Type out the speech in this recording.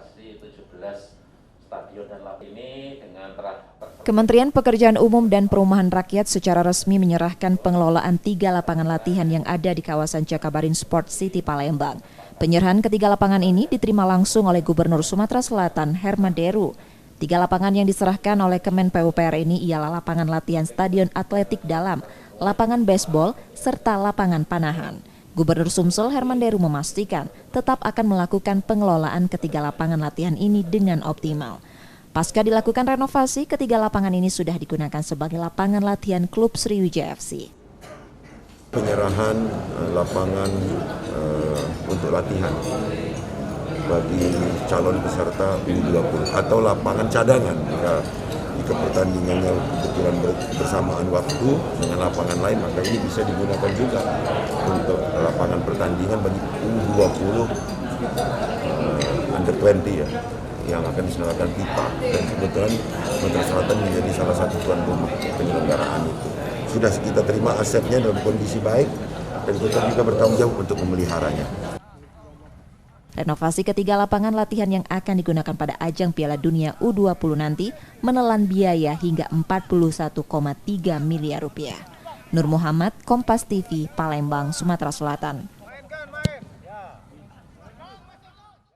renovasi 17 stadion dan lapangan ini dengan Kementerian Pekerjaan Umum dan Perumahan Rakyat secara resmi menyerahkan pengelolaan 3 lapangan latihan yang ada di kawasan Jakabaring Sport City Palembang. Penyerahan ketiga lapangan ini diterima langsung oleh Gubernur Sumatera Selatan Herman Deru. 3 lapangan yang diserahkan oleh Kemen PUPR ini ialah lapangan latihan Stadion Atletik Dalam, lapangan baseball, serta lapangan panahan. Gubernur Sumsel Herman Deru memastikan tetap akan melakukan pengelolaan ketiga lapangan latihan ini dengan optimal. Pasca dilakukan renovasi, ketiga lapangan ini sudah digunakan sebagai lapangan latihan klub Sriwijaya FC. Penyerahan lapangan untuk latihan bagi calon peserta U20 atau lapangan cadangan jika pertandingannya kebetulan bersamaan waktu dengan lapangan lain, maka ini bisa digunakan juga untuk lapangan pertandingan bagi U20 under 20 ya, yang akan diselenggarakan FIFA, dan kebetulan Sumatera Selatan menjadi salah satu tuan rumah penyelenggaraan itu. Sudah kita terima asetnya dalam kondisi baik dan kita juga bertanggung jawab untuk memeliharanya. Renovasi ketiga lapangan latihan yang akan digunakan pada ajang Piala Dunia U20 nanti menelan biaya hingga 41,3 miliar rupiah. Nur Muhammad, Kompas TV, Palembang, Sumatera Selatan.